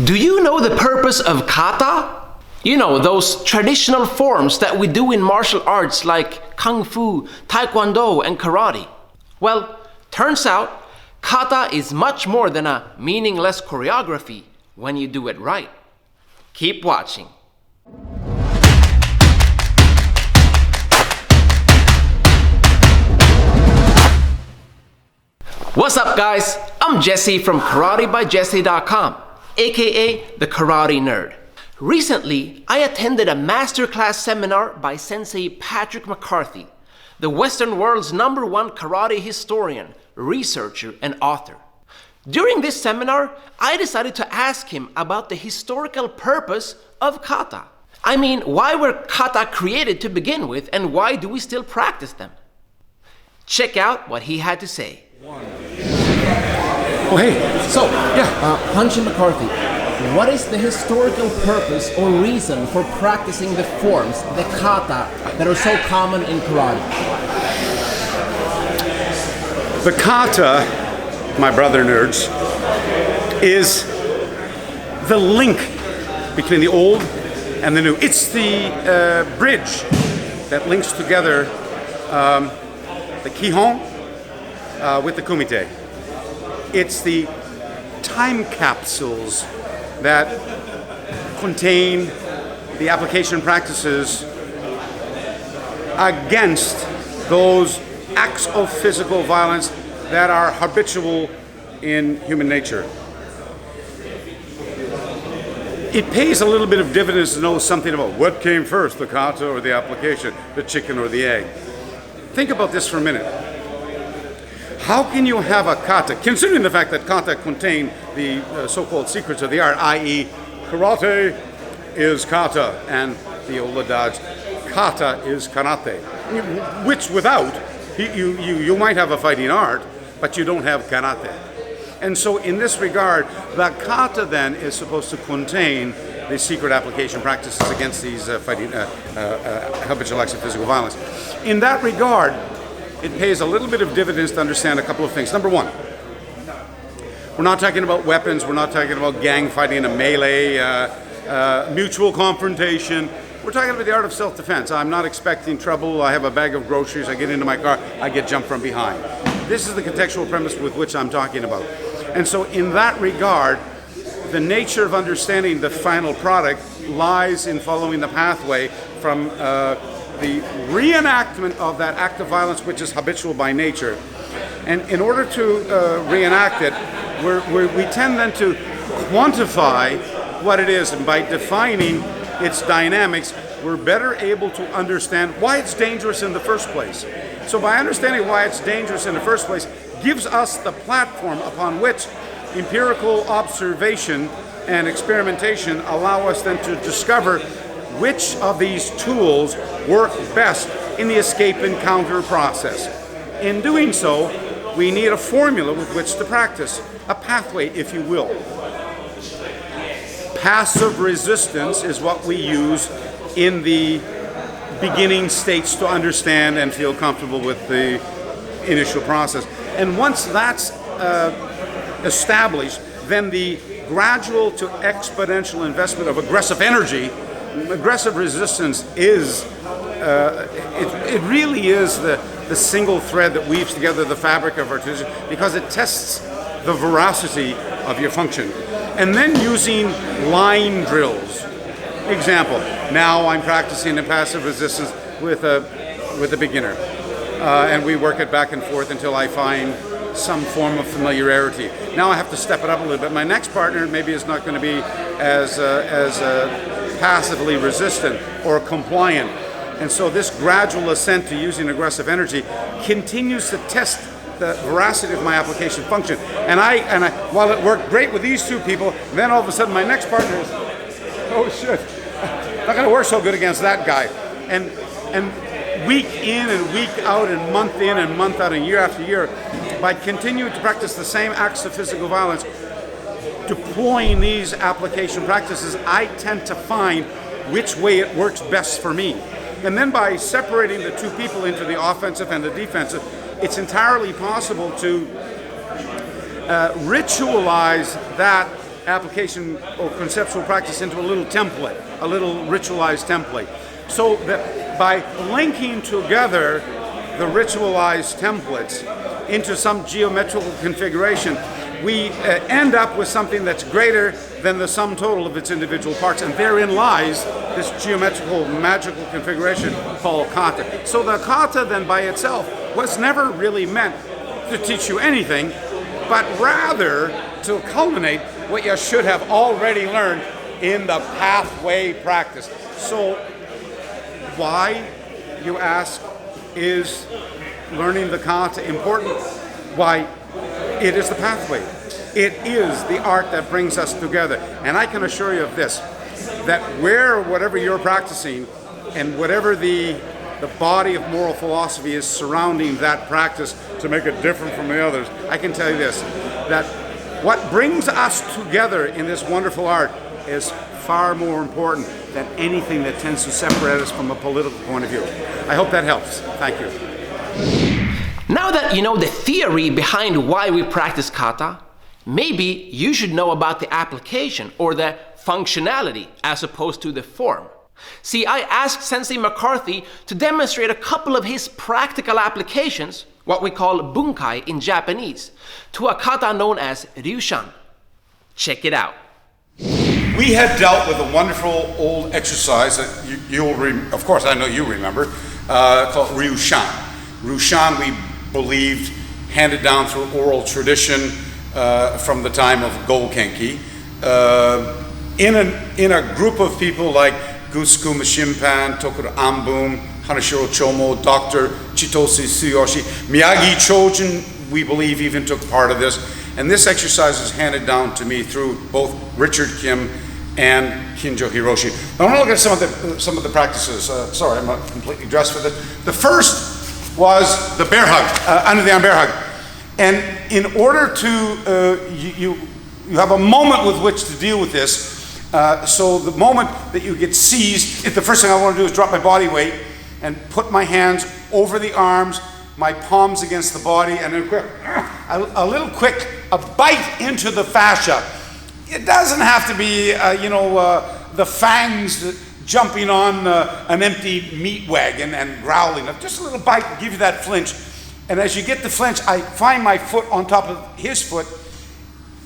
Do you know the purpose of kata? You know, those traditional forms that we do in martial arts like kung fu, taekwondo, and karate. Well, turns out kata is much more than a meaningless choreography when you do it right. Keep watching. What's up, guys? I'm Jesse from karatebyjesse.com, aka the Karate Nerd. Recently, I attended a masterclass seminar by Sensei Patrick McCarthy, the Western world's #1 karate historian, researcher, and author. During this seminar, I decided to ask him about the historical purpose of kata. I mean, why were kata created to begin with, and why do we still practice them? Check out what he had to say. Oh, hey. So, Sensei McCarthy, what is the historical purpose or reason for practicing the forms, the kata, that are so common in karate? The kata, my brother nerds, is the link between the old and the new. It's the bridge that links together the kihon with the kumite. It's the time capsules that contain the application practices against those acts of physical violence that are habitual in human nature. It pays a little bit of dividends to know something about what came first, the kata or the application, the chicken or the egg. Think about this for a minute. How can you have a kata, considering the fact that kata contain the so-called secrets of the art, i.e. karate is kata and the old adage, kata is karate, which without, you might have a fighting art, but you don't have karate. And so in this regard, the kata then is supposed to contain the secret application practices against these fighting habitual acts of physical violence. In that regard, it pays a little bit of dividends to understand a couple of things. Number one, we're not talking about weapons, we're not talking about gang fighting, a melee, mutual confrontation. We're talking about the art of self-defense. I'm not expecting trouble. I have a bag of groceries, I get into my car, I get jumped from behind. This is the contextual premise with which I'm talking about. And so in that regard, the nature of understanding the final product lies in following the pathway from the reenactment of that act of violence which is habitual by nature. And in order to reenact it, we tend then to quantify what it is, and by defining its dynamics, we're better able to understand why it's dangerous in the first place. So by understanding why it's dangerous in the first place, gives us the platform upon which empirical observation and experimentation allow us then to discover which of these tools work best in the escape and counter process. In doing so, we need a formula with which to practice, a pathway, if you will. Passive resistance is what we use in the beginning states to understand and feel comfortable with the initial process. And once that's established, then the gradual to exponential investment of aggressive energy, aggressive resistance is, it really is the single thread that weaves together the fabric of our tradition, because it tests the veracity of your function. And then using line drills. Example, now I'm practicing in passive resistance with a beginner. And we work it back and forth until I find some form of familiarity. Now I have to step it up a little bit. My next partner maybe is not going to be as passively resistant or compliant. And so this gradual ascent to using aggressive energy continues to test the veracity of my application function. And I while it worked great with these two people, then all of a sudden my next partner is, oh shit, not going to work so good against that guy. And week in and week out and month in and month out and year after year, by continuing to practice the same acts of physical violence, deploying these application practices, I tend to find which way it works best for me. And then by separating the two people into the offensive and the defensive, it's entirely possible to ritualize that application or conceptual practice into a little template, a little ritualized template. So that by linking together the ritualized templates into some geometrical configuration, we end up with something that's greater than the sum total of its individual parts, and therein lies this geometrical, magical configuration called kata. So the kata then by itself was never really meant to teach you anything, but rather to culminate what you should have already learned in the pathway practice. So why, you ask, is learning the kata important? Why, it is the pathway. It is the art that brings us together. And I can assure you of this, that whatever you're practicing and whatever the body of moral philosophy is surrounding that practice to make it different from the others, I can tell you this, that what brings us together in this wonderful art is far more important than anything that tends to separate us from a political point of view. I hope that helps. Thank you. Now that you know the theory behind why we practice kata, maybe you should know about the application or the functionality as opposed to the form. See, I asked Sensei McCarthy to demonstrate a couple of his practical applications, what we call bunkai in Japanese, to a kata known as ryushan. Check it out. We had dealt with a wonderful old exercise that of course I know you remember, called ryushan. Ryushan, we believed, handed down through oral tradition from the time of Gokenki, in a group of people like Gusuku Shimpan, Tokuro Ambun, Hanashiro Chomo, Dr. Chitose Tsuyoshi, Miyagi Chojin, we believe, even took part of this. And this exercise is handed down to me through both Richard Kim and Kinjo Hiroshi. I want to look at some of the practices. Sorry, I'm not completely dressed for this. The first was the bear hug, under the arm bear hug. And in order to, you have a moment with which to deal with this. So the moment that you get seized, the first thing I want to do is drop my body weight and put my hands over the arms, my palms against the body, and then a little quick, a bite into the fascia. It doesn't have to be, the fangs jumping on an empty meat wagon and growling. Just a little bite will give you that flinch. And as you get the flinch, I find my foot on top of his foot,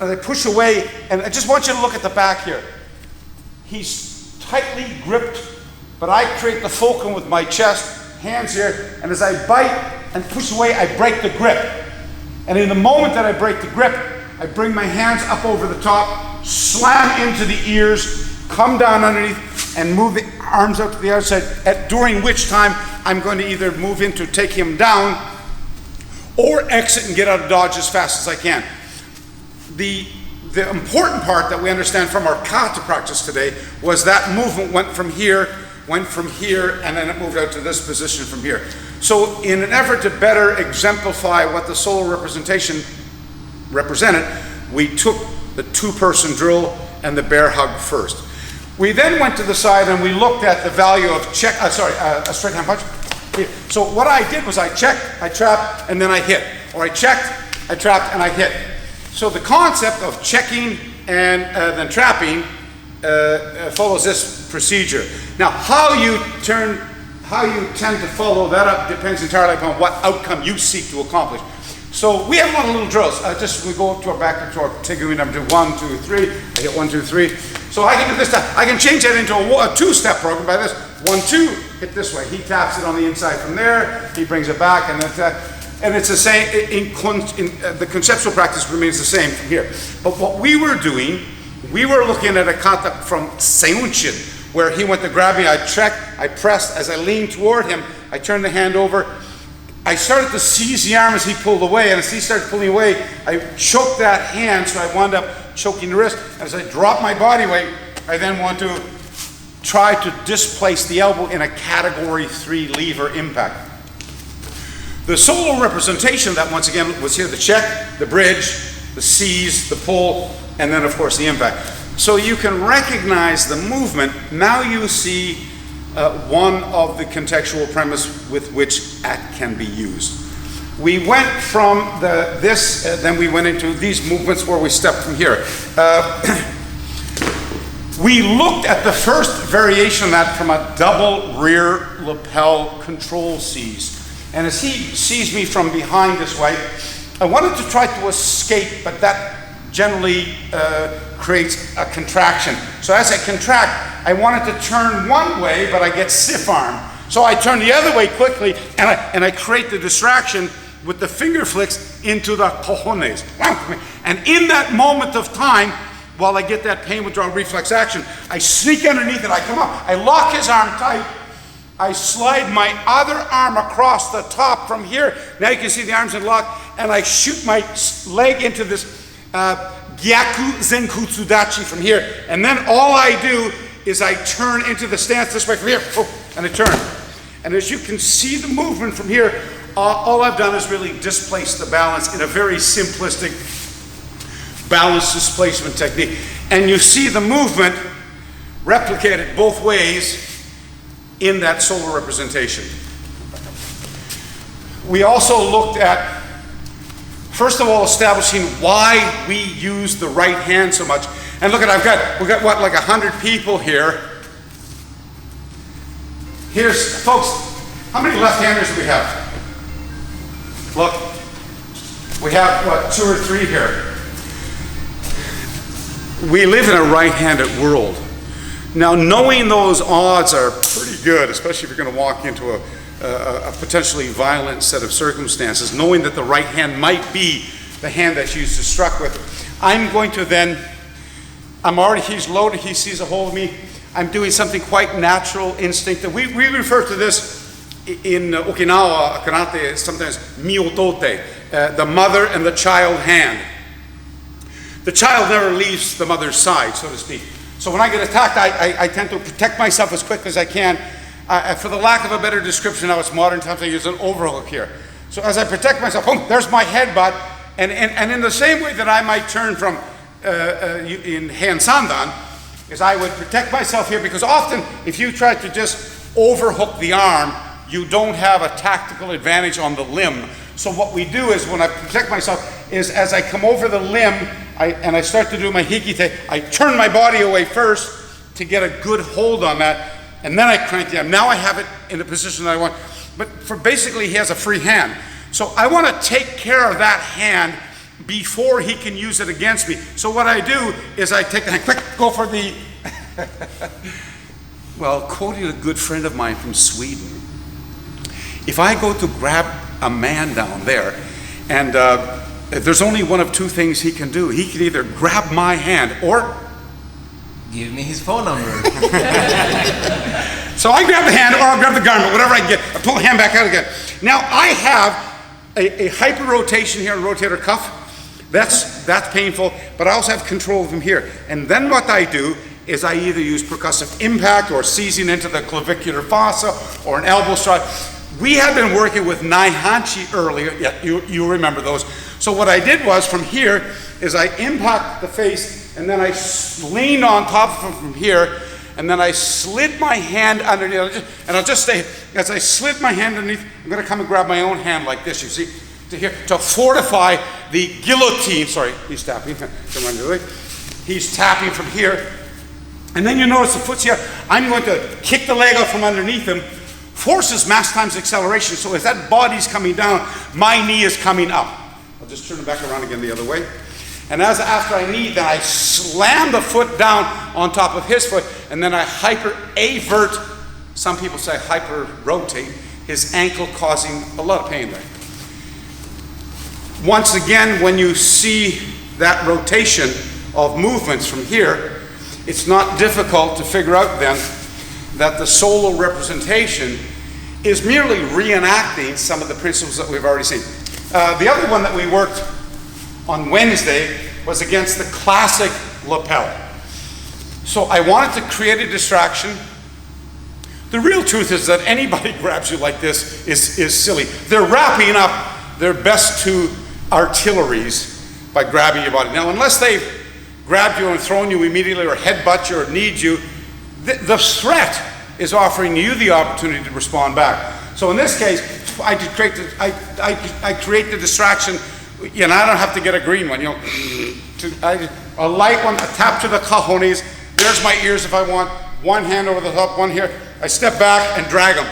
and I push away, and I just want you to look at the back here. He's tightly gripped, but I create the fulcrum with my chest, hands here, and as I bite and push away, I break the grip. And in the moment that I break the grip, I bring my hands up over the top, slam into the ears, come down underneath, and move the arms out to the outside, during which time I'm going to either move in to take him down or exit and get out of dodge as fast as I can. The important part that we understand from our kata practice today was that movement went from here, and then it moved out to this position from here. So in an effort to better exemplify what the solo representation represented, we took the two-person drill and the bear hug first. We then went to the side and we looked at the value of a straight hand punch. So what I did was I checked, I trapped, and then I hit. Or I checked, I trapped, and I hit. So the concept of checking and then trapping follows this procedure. Now, how you tend to follow that up depends entirely upon what outcome you seek to accomplish. So we have a lot of little drills. We go up to our back to our Tegumi number 2, 1, 2, 3. I hit 1, 2, 3. So I can do this time. I can change that into a two-step program by this. 1, 2, hit this way. He taps it on the inside from there. He brings it back, and then and it's the same. The conceptual practice remains the same from here. But what we were doing, we were looking at a kata from Seiunchin, where he went to grab me. I checked, I pressed. As I leaned toward him, I turned the hand over. I started to seize the arm as he pulled away, and as he started pulling away, I choked that hand, so I wound up choking the wrist. As I dropped my body weight, I then want to try to displace the elbow in a category 3 lever impact. The solo representation that once again was here, the check, the bridge, the seize, the pull, and then of course the impact. So you can recognize the movement. Now you see one of the contextual premise with which ACT can be used. We went from then we went into these movements where we stepped from here. We looked at the first variation of that from a double rear lapel control seize. And as he seized me from behind this way, I wanted to try to escape, but that generally creates a contraction. So as I contract, I wanted to turn one way, but I get stiff arm. So I turn the other way quickly, and I create the distraction with the finger flicks into the cojones. And in that moment of time, while I get that pain withdrawal reflex action, I sneak underneath it, I come up, I lock his arm tight, I slide my other arm across the top from here. Now you can see the arms in lock, and I shoot my leg into this Gyaku Zenkutsudachi from here. And then all I do is I turn into the stance this way from here, and I turn. And as you can see the movement from here, all I've done is really displace the balance in a very simplistic balance displacement technique. And you see the movement replicated both ways in that solar representation. We also looked at, first of all, establishing why we use the right hand so much. And look at, we've got what, like 100 people here. Here's, folks, how many left-handers do we have? Look, we have, what, 2 or 3 here. We live in a right-handed world. Now, knowing those odds are pretty good, especially if you're going to walk into a potentially violent set of circumstances, knowing that the right hand might be the hand that's used to struck with. I'm going to then, he's loaded, he sees a hold of me. I'm doing something quite natural, instinctive. We refer to this in Okinawa karate sometimes miotote, the mother and the child hand. The child never leaves the mother's side, so to speak. So when I get attacked, I tend to protect myself as quick as I can. For the lack of a better description, now it's modern times, I use an overhook here. So as I protect myself, boom, there's my headbutt. And in the same way that I might turn from in hand sandan, is I would protect myself here, because often if you try to just overhook the arm, you don't have a tactical advantage on the limb. So what we do is, when I protect myself, is as I come over the limb, and I start to do my hikite, I turn my body away first to get a good hold on that, and then I crank the arm. Now I have it in the position that I want. But basically, he has a free hand. So I want to take care of that hand before he can use it against me. So what I do is I take the hand, quick, go for the, well, quoting a good friend of mine from Sweden, if I go to grab a man down there, and there's only one of 2 things he can do. He can either grab my hand or give me his phone number. So I grab the hand, or I'll grab the garment, whatever I can get. I pull the hand back out again. Now I have a hyper rotation here, a rotator cuff. That's painful, but I also have control of him here. And then what I do is I either use percussive impact or seizing into the clavicular fossa or an elbow strike. We had been working with Naihanchi earlier. Yeah, you remember those. So what I did was, from here, is I impact the face, and then I leaned on top of him from here, and then I slid my hand underneath, and I'll just say, as I slid my hand underneath, I'm going to come and grab my own hand like this, you see, to here, to fortify the guillotine. Sorry, he's tapping. He's tapping from here. And then you notice the foot's here. I'm going to kick the leg out from underneath him. Force is mass times acceleration, so as that body's coming down, my knee is coming up. I'll just turn it back around again the other way. And after I knee, then I slam the foot down on top of his foot, and then I hyper-avert, some people say hyper-rotate, his ankle, causing a lot of pain there. Once again, when you see that rotation of movements from here, it's not difficult to figure out then that the solo representation is merely reenacting some of the principles that we've already seen. The other one that we worked on Wednesday was against the classic lapel. So I wanted to create a distraction. The real truth is that anybody grabs you like this is silly. They're wrapping up their best 2 artilleries by grabbing your body. Now, unless they've grabbed you and thrown you immediately, or headbutt you, or kneed you, the threat is offering you the opportunity to respond back. So in this case, I create the distraction. You know, I don't have to get a green one. You know, a light one, a tap to the cojones. There's my ears if I want. One hand over the top, one here. I step back and drag them.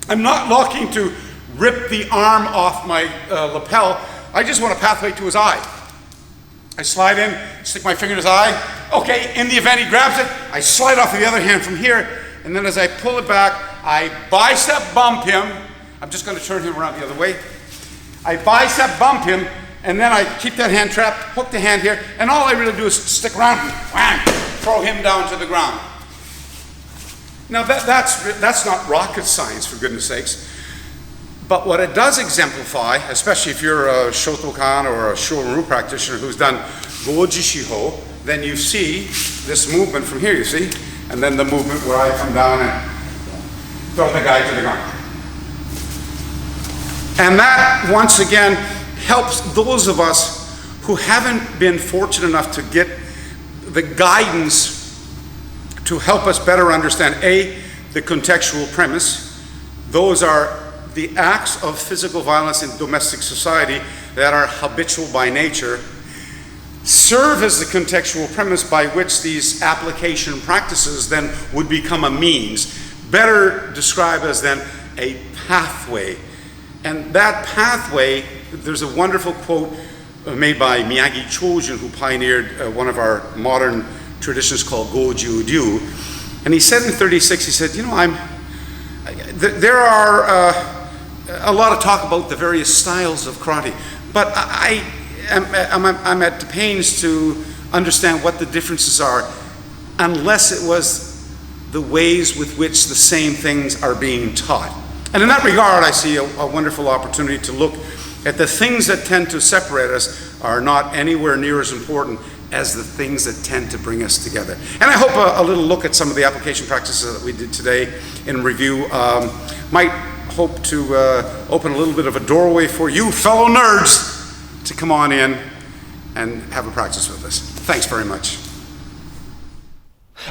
I'm not looking to rip the arm off my lapel. I just want a pathway to his eye. I slide in, stick my finger in his eye. Okay, in the event he grabs it, I slide off the other hand from here, and then as I pull it back, I bicep bump him. I'm just going to turn him around the other way. I bicep bump him, and then I keep that hand trapped, hook the hand here, and all I really do is stick around and wham, throw him down to the ground. Now that's not rocket science, for goodness sakes. But what it does exemplify, especially if you're a Shotokan or a Shorin practitioner who's done Goji Shiho, then you see this movement from here, you see? And then the movement where I come down and throw the guy to the ground. And that, once again, helps those of us who haven't been fortunate enough to get the guidance to help us better understand, A, the contextual premise. Those are the acts of physical violence in domestic society that are habitual by nature, serve as the contextual premise by which these application practices then would become a means, better described as then a pathway. And that pathway, there's a wonderful quote made by Miyagi Chojun, who pioneered one of our modern traditions called Goju Ryu. And he said in 36, he said, you know, there are a lot of talk about the various styles of karate, but I'm at the pains to understand what the differences are, unless it was the ways with which the same things are being taught. And in that regard, I see a wonderful opportunity to look at the things that tend to separate us are not anywhere near as important as the things that tend to bring us together. And I hope a little look at some of the application practices that we did today in review might hope to open a little bit of a doorway for you fellow nerds to come on in and have a practice with us. Thanks very much.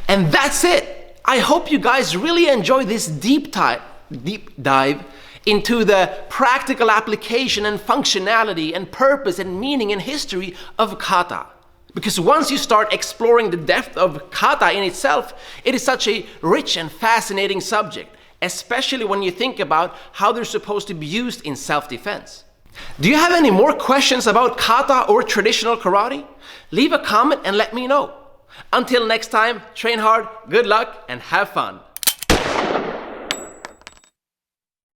And that's it. I hope you guys really enjoy this deep dive into the practical application and functionality and purpose and meaning and history of kata. Because once you start exploring the depth of kata in itself, it is such a rich and fascinating subject, especially when you think about how they're supposed to be used in self-defense. Do you have any more questions about kata or traditional karate? Leave a comment and let me know. Until next time, train hard, good luck, and have fun.